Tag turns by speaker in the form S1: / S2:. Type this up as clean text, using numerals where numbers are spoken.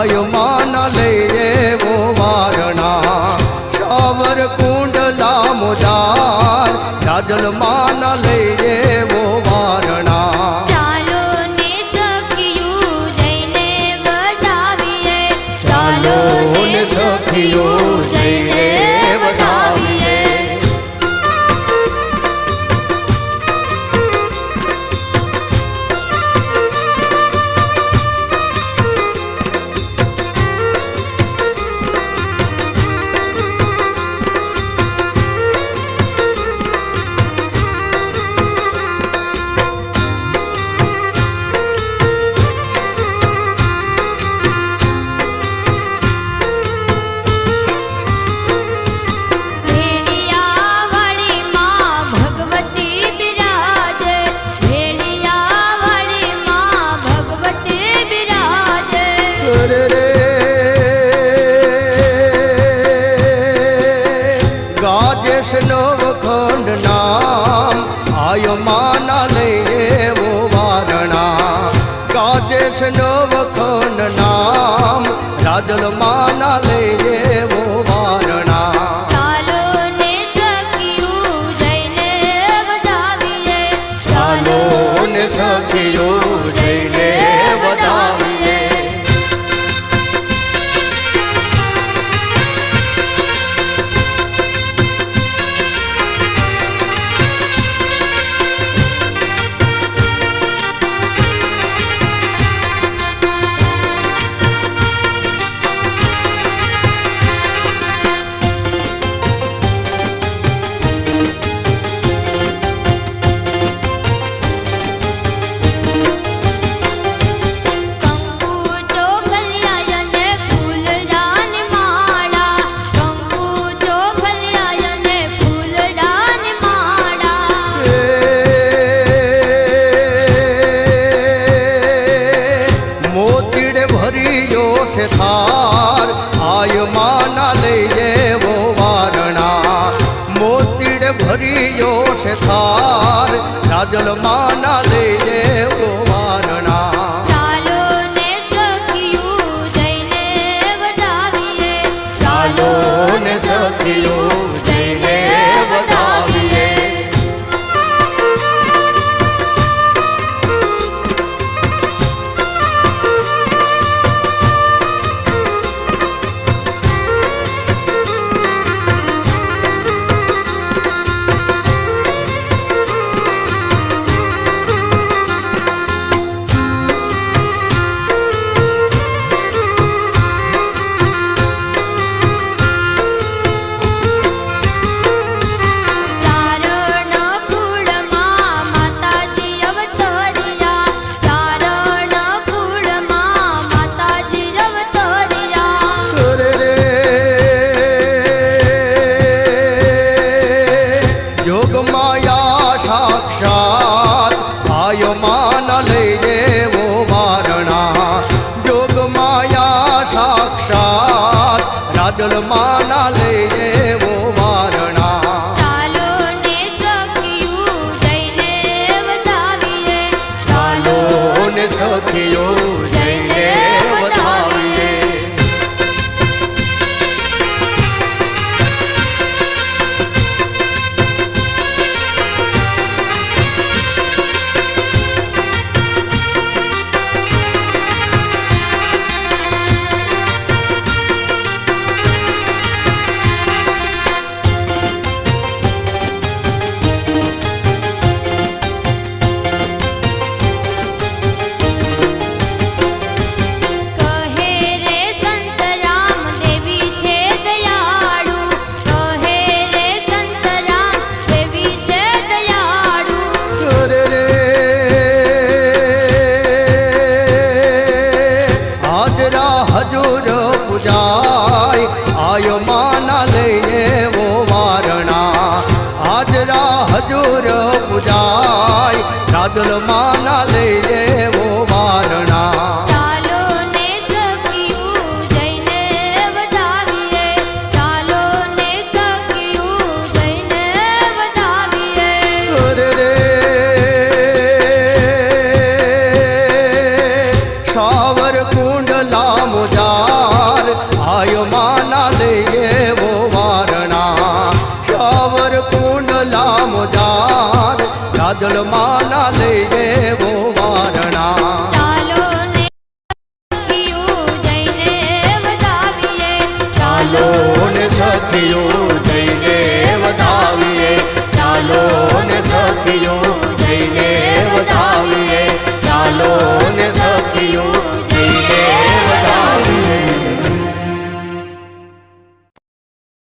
S1: आयो मान लइए वो वारणा शावर कुंडला मुजार राजल मान लइए वो वारणा
S2: चालो ने सखियों जैने बजाविए
S1: चालो ने सखियों जैने बजाविए नवखंड नाम आयो माना लइए वो वारणा गाजेश नवखंड नाम राजल माना लइए वो वारणा
S2: चालो ने सखियों जैने बजाविए
S1: चालो ने सखियों जैने बजाविए थार आय माना लइए वो वारणा मोतीड़ भरियो से थार राजल माना लइए वो वारणा
S2: चालो ने सखियों जैने बजाविए
S1: चालो ने सखियों जैने बजाविए आयो माना लइए वो वारणा जोग माया साक्षात राजल माना लइए वो वारणा
S2: चालो ने सखियों जैने बजाविए
S1: चालो ने सखियों जैने बजाविए आयो माना लइए वो वारणा हाजरा हजूर पुजाय राजल माना लइए वो वारणा
S2: चालो ने सखियों जैने बजाविए चालो ने सखियों जैने बजाविए
S1: रे सावर कुंडला मुजा મોગલા મોજાર રાજલમાં ના લઈએ વો વારણા
S2: ચાલો ને સખીઓ જઈને વધાવીએ
S1: ચાલો ને સખીઓ